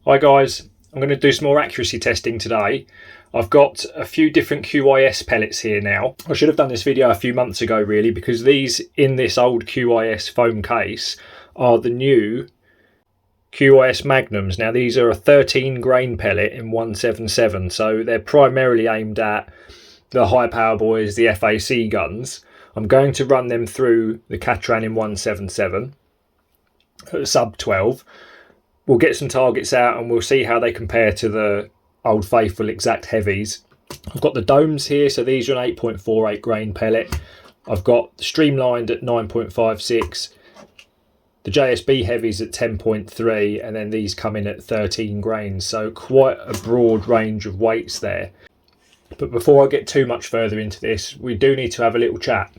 Hi guys, I'm going to do some more accuracy testing today. I've got a few different QYS pellets here now. I should have done this video a few months ago really, because these in this old QYS foam case are the new QYS magnums. Now these are a 13 grain pellet in 177, so they're primarily aimed at the high power boys, the FAC guns. I'm going to run them through the katran in 177 at sub 12. We'll get some targets out and we'll see how they compare to the old faithful exact heavies. I've got the domes here, so these are an 8.48 grain pellet. I've got streamlined at 9.56, the JSB heavies at 10.3, and then these come in at 13 grains, so quite a broad range of weights there. But before I get too much further into this, we do need to have a little chat.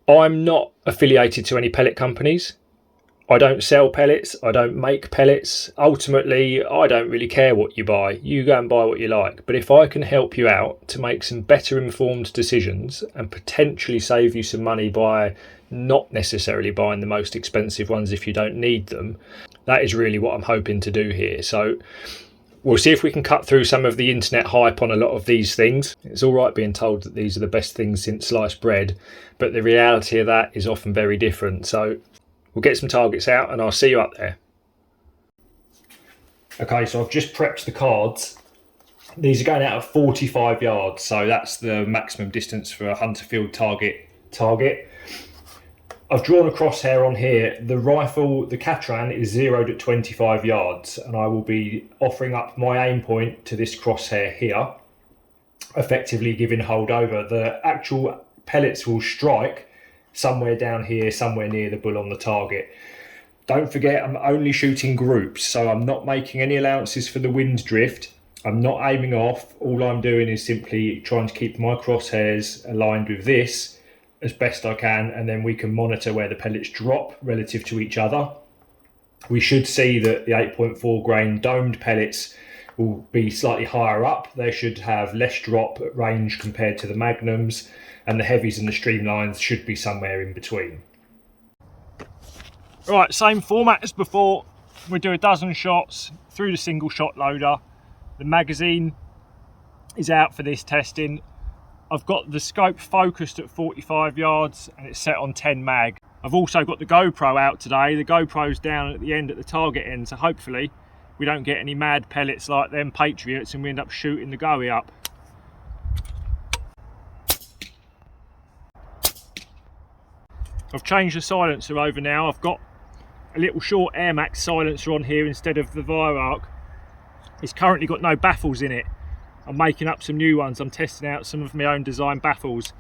I'm not affiliated to any pellet companies. I don't sell pellets, I don't make pellets. Ultimately, I don't really care what you buy. You go and buy what you like. But if I can help you out to make some better informed decisions and potentially save you some money by not necessarily buying the most expensive ones if you don't need them, that is really what I'm hoping to do here. So we'll see if we can cut through some of the internet hype on a lot of these things. It's all right being told that these are the best things since sliced bread, but the reality of that is often very different. So we'll get some targets out and I'll see you up there. Okay, so I've just prepped the cards. These are going out at 45 yards, so that's the maximum distance for a hunter field target. I've drawn a crosshair on here. The rifle, the katran, is zeroed at 25 yards, and I will be offering up my aim point to this crosshair here, effectively giving holdover. The actual pellets will strike somewhere down here, somewhere near the bull on the target. Don't forget, I'm only shooting groups, so I'm not making any allowances for the wind drift. I'm not aiming off. All I'm doing is simply trying to keep my crosshairs aligned with this as best I can, and then we can monitor where the pellets drop relative to each other. We should see that the 8.4 grain domed pellets will be slightly higher up. They should have less drop at range compared to the magnums, and the heavies and the streamlines should be somewhere in between. Right, same format as before. We do a dozen shots through the single shot loader. The magazine is out for this testing. I've got the scope focused at 45 yards and it's set on 10 mag. I've also got the GoPro out today. The GoPro's down at the end, at the target end, so hopefully we don't get any mad pellets like them Patriots and we end up shooting the goey up. I've changed the silencer over now. I've got a little short Airmaks silencer on here instead of the Virarc. It's currently got no baffles in it. I'm making up some new ones. I'm testing out some of my own design baffles,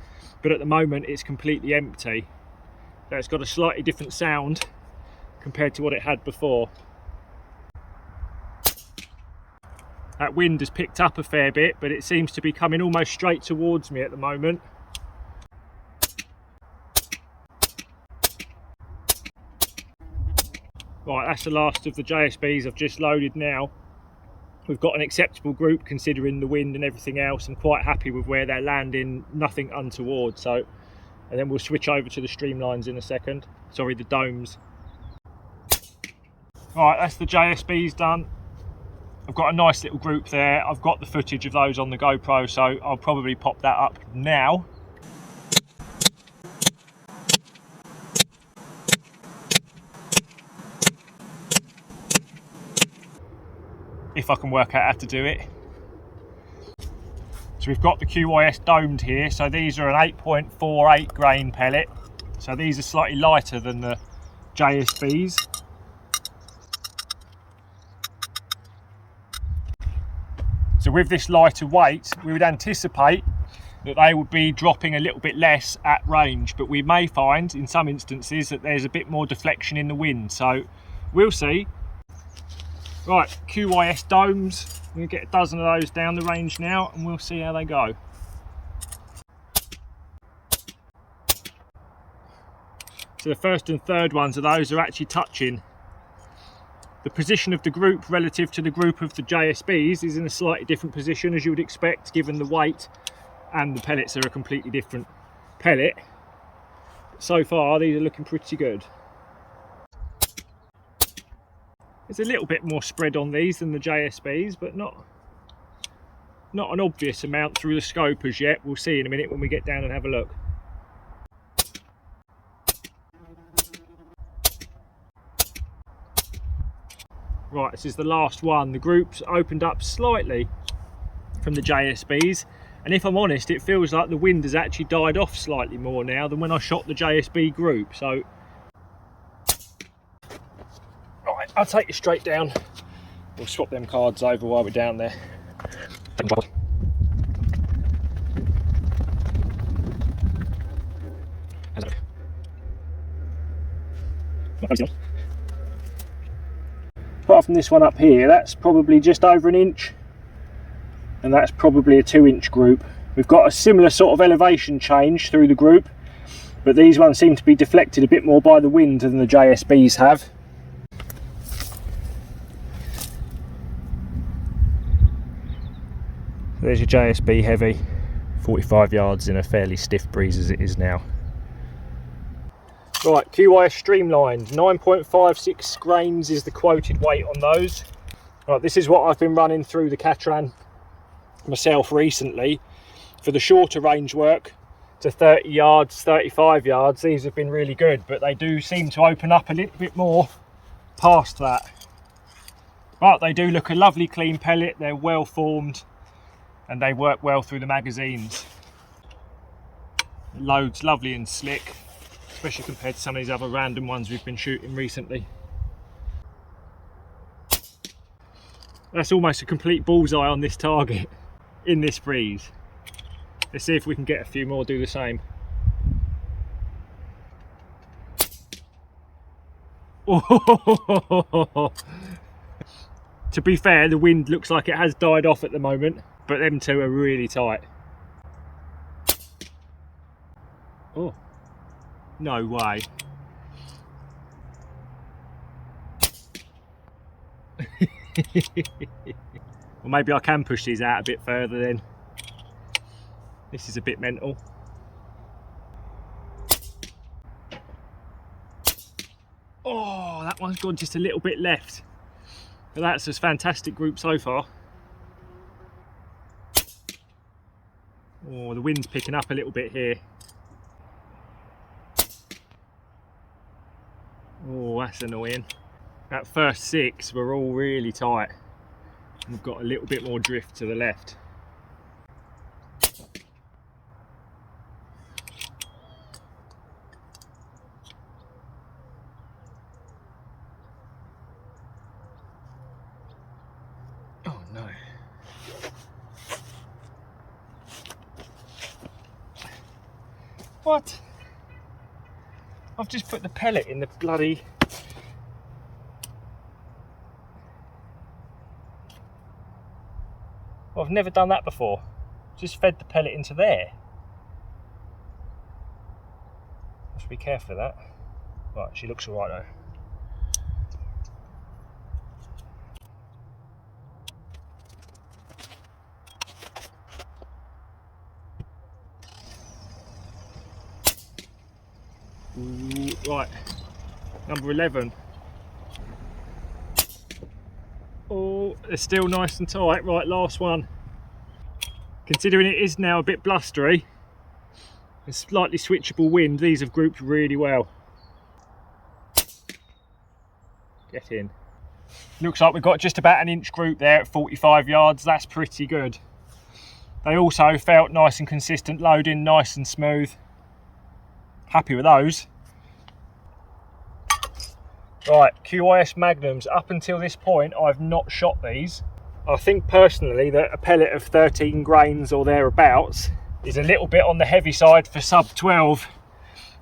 but at the moment it's completely empty. So it's got a slightly different sound compared to what it had before. That wind has picked up a fair bit, but it seems to be coming almost straight towards me at the moment. Right, that's the last of the JSBs I've just loaded now. We've got an acceptable group considering the wind and everything else. I'm quite happy with where they're landing, nothing untoward. So, and then we'll switch over to the streamlines in a second. Sorry, the domes. Right, that's the JSBs done. I've got a nice little group there. I've got the footage of those on the GoPro, so I'll probably pop that up now. If I can work out how to do it. So we've got the QYS domed here, so these are an 8.48 grain pellet, so these are slightly lighter than the JSBs. So with this lighter weight, we would anticipate that they would be dropping a little bit less at range, but we may find in some instances that there's a bit more deflection in the wind, so we'll see. Right, QYS domes. I'm going to get a dozen of those down the range now and we'll see how they go. So the first and third ones of those are actually touching. The position of the group relative to the group of the JSBs is in a slightly different position, as you would expect, given the weight, and the pellets are a completely different pellet. So far these are looking pretty good. There's a little bit more spread on these than the JSBs, but not an obvious amount through the scope as yet. We'll see in a minute when we get down and have a look. Right, this is the last one. The group's opened up slightly from the JSBs, and if I'm honest, it feels like the wind has actually died off slightly more now than when I shot the JSB group. So right, I'll take you straight down. We'll swap them cards over while we're down there. Apart from this one up here, that's probably just over an inch, and that's probably a 2-inch group. We've got a similar sort of elevation change through the group, but these ones seem to be deflected a bit more by the wind than the JSBs have. There's your JSB heavy, 45 yards in a fairly stiff breeze as it is now. Right, QYS streamlined, 9.56 grains is the quoted weight on those. Right, this is what I've been running through the katran myself recently. For the shorter range work to 30 yards, 35 yards, these have been really good, but they do seem to open up a little bit more past that. But they do look a lovely clean pellet, they're well formed, and they work well through the magazines. The load's lovely and slick, especially compared to some of these other random ones we've been shooting recently. That's almost a complete bullseye on this target in this breeze. Let's see if we can get a few more do the same. Oh. To be fair, the wind looks like it has died off at the moment, but them two are really tight. Oh. No way. Well, maybe I can push these out a bit further then. This is a bit mental. Oh, that one's gone just a little bit left. But that's a fantastic group so far. Oh, the wind's picking up a little bit here. Oh, that's annoying. That first 6 were all really tight. We've got a little bit more drift to the left. Oh no. What? I've just put the pellet in the bloody... Well, I've never done that before. Just fed the pellet into there. Must be careful of that. Right, she looks alright though. Right, number 11. Oh, they're still nice and tight. Right, last one. Considering it is now a bit blustery, a slightly switchable wind, these have grouped really well. Get in. Looks like we've got just about an inch group there at 45 yards. That's pretty good. They also felt nice and consistent loading, nice and smooth. Happy with those. Right, QYS magnums. Up until this point, I've not shot these. I think personally that a pellet of 13 grains or thereabouts is a little bit on the heavy side for sub 12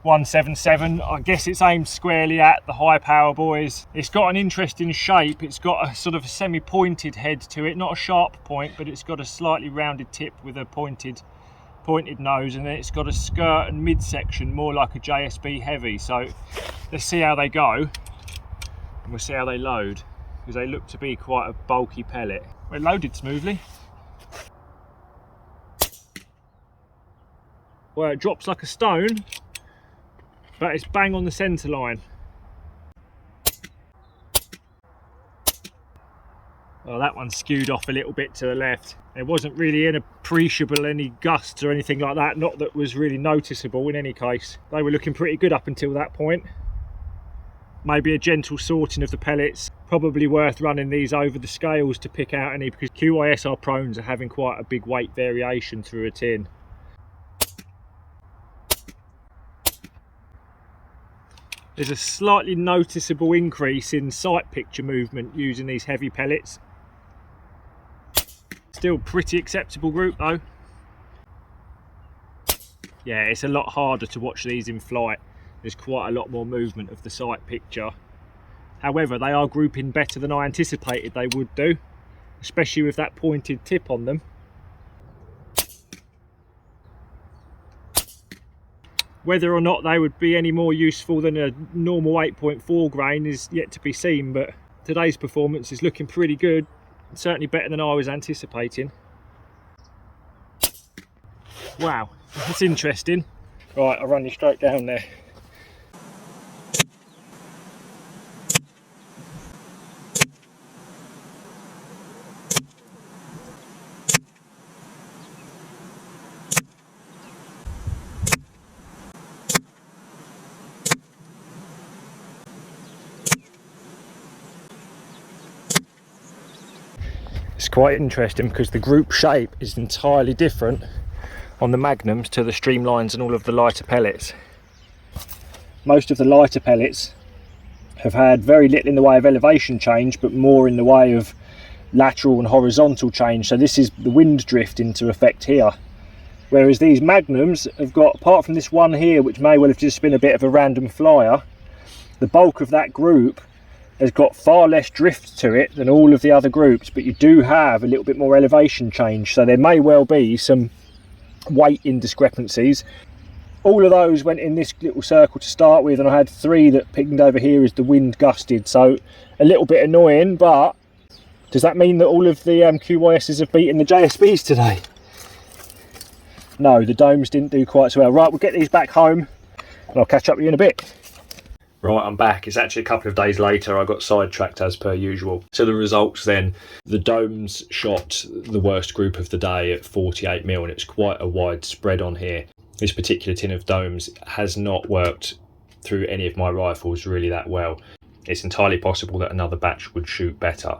177. I guess it's aimed squarely at the high power boys. It's got an interesting shape. It's got a sort of semi-pointed head to it, not a sharp point, but it's got a slightly rounded tip with a pointed nose, and then it's got a skirt and midsection more like a JSB heavy. So let's see how they go, and we'll see how they load, because they look to be quite a bulky pellet. Well, it loaded smoothly. Well, it drops like a stone, but it's bang on the centre line. Well, that one skewed off a little bit to the left. There wasn't really any appreciable any gusts or anything like that, not that was really noticeable in any case. They were looking pretty good up until that point. Maybe a gentle sorting of the pellets. Probably worth running these over the scales to pick out any, because QYS are prone to having quite a big weight variation through a tin. There's a slightly noticeable increase in sight picture movement using these heavy pellets. Still pretty acceptable group though. Yeah, it's a lot harder to watch these in flight. There's quite a lot more movement of the sight picture. However, they are grouping better than I anticipated they would do, especially with that pointed tip on them. Whether or not they would be any more useful than a normal 8.4 grain is yet to be seen, but today's performance is looking pretty good. Certainly better than I was anticipating. Wow, that's interesting. Right, I'll run you straight down there. It's quite interesting because the group shape is entirely different on the magnums to the streamlines and all of the lighter pellets. Most of the lighter pellets have had very little in the way of elevation change, but more in the way of lateral and horizontal change. So this is the wind drift into effect here. Whereas these magnums have got, apart from this one here, which may well have just been a bit of a random flyer, the bulk of that group has got far less drift to it than all of the other groups, but you do have a little bit more elevation change, so there may well be some weight indiscrepancies. All of those went in this little circle to start with, and I had 3 that pinged over here as the wind gusted, so a little bit annoying. But does that mean that all of the QYSs have beaten the JSBs today? No, the domes didn't do quite so well. Right, we'll get these back home and I'll catch up with you in a bit. Right, I'm back. It's actually a couple of days later. I got sidetracked as per usual. So the results then, the domes shot the worst group of the day at 48mm, and it's quite a wide spread on here. This particular tin of domes has not worked through any of my rifles really that well. It's entirely possible that another batch would shoot better.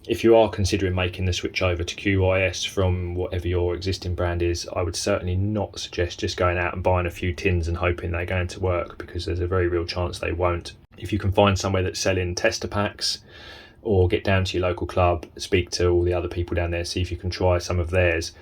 If you are considering making the switch over to QYS from whatever your existing brand is, I would certainly not suggest just going out and buying a few tins and hoping they're going to work, because there's a very real chance they won't. If you can find somewhere that's selling tester packs, or get down to your local club, speak to all the other people down there, see if you can try some of theirs.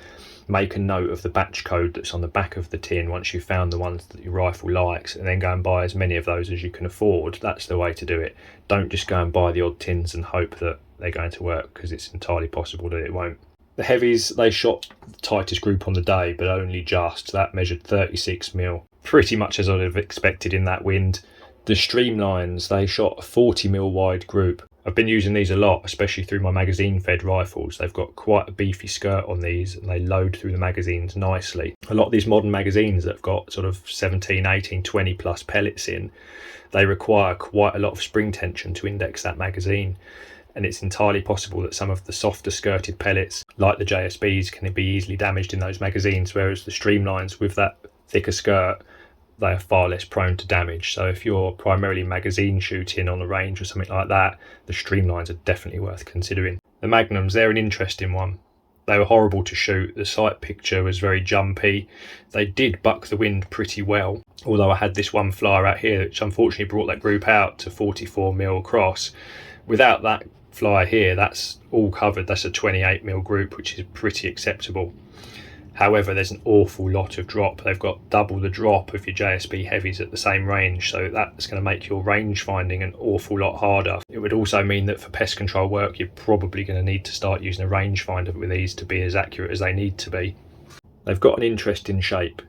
Make a note of the batch code that's on the back of the tin once you've found the ones that your rifle likes, and then go and buy as many of those as you can afford. That's the way to do it. Don't just go and buy the odd tins and hope that they're going to work, because it's entirely possible that it won't. The heavies, they shot the tightest group on the day, but only just. That measured 36mm, pretty much as I'd have expected in that wind. The streamlines, they shot a 40mm wide group. I've been using these a lot, especially through my magazine fed rifles. They've got quite a beefy skirt on these, and they load through the magazines nicely. A lot of these modern magazines that have got sort of 17, 18, 20 plus pellets in, they require quite a lot of spring tension to index that magazine. And it's entirely possible that some of the softer skirted pellets, like the JSBs, can be easily damaged in those magazines, whereas the streamlines with that thicker skirt, they are far less prone to damage. So if you're primarily magazine shooting on a range or something like that, the streamlines are definitely worth considering. The magnums, they're an interesting one. They were horrible to shoot. The sight picture was very jumpy. They did buck the wind pretty well, although I had this one flyer out here which unfortunately brought that group out to 44mm across. Without that flyer here, that's all covered. That's a 28mm group, which is pretty acceptable. However, there's an awful lot of drop. They've got double the drop of your JSB heavies at the same range, so that's going to make your range finding an awful lot harder. It would also mean that for pest control work, you're probably going to need to start using a rangefinder with these to be as accurate as they need to be. They've got an interesting shape.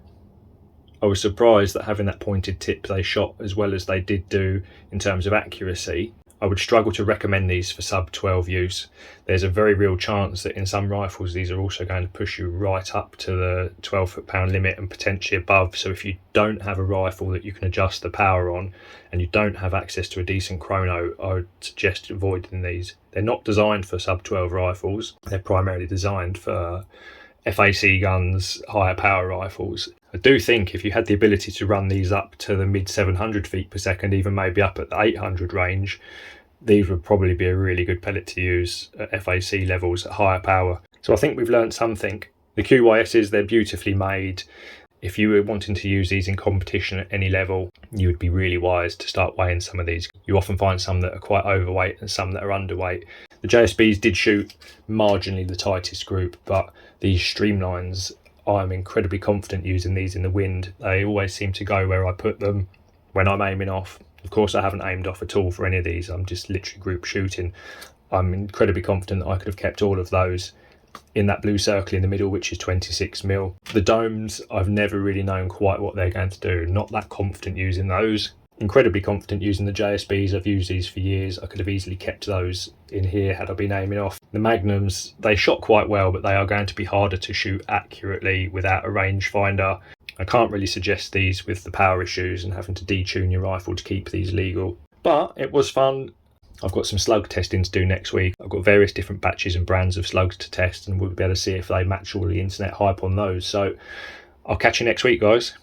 I was surprised that having that pointed tip they shot as well as they did do in terms of accuracy. I would struggle to recommend these for sub 12 use. There's a very real chance that in some rifles these are also going to push you right up to the 12 foot-pound limit and potentially above. So if you don't have a rifle that you can adjust the power on and you don't have access to a decent chrono, I would suggest avoiding these. They're not designed for sub 12 rifles. They're primarily designed for FAC guns, higher power rifles. I do think if you had the ability to run these up to the mid 700 feet per second, even maybe up at the 800 range, these would probably be a really good pellet to use at FAC levels at higher power. So I think we've learned something. The QYSs, they're beautifully made. If you were wanting to use these in competition at any level, you would be really wise to start weighing some of these. You often find some that are quite overweight and some that are underweight. The JSBs did shoot marginally the tightest group, but these streamlines, I'm incredibly confident using these in the wind. They always seem to go where I put them when I'm aiming off. Of course, I haven't aimed off at all for any of these. I'm just literally group shooting. I'm incredibly confident that I could have kept all of those in that blue circle in the middle, which is 26mm. The domes, I've never really known quite what they're going to do. Not that confident using those. Incredibly confident using the JSBs. I've used these for years. I could have easily kept those in here had I been aiming off. The magnums, they shot quite well, but they are going to be harder to shoot accurately without a rangefinder. I can't really suggest these with the power issues and having to detune your rifle to keep these legal. But it was fun. I've got some slug testing to do next week. I've got various different batches and brands of slugs to test, and we'll be able to see if they match all the internet hype on those. So I'll catch you next week, guys.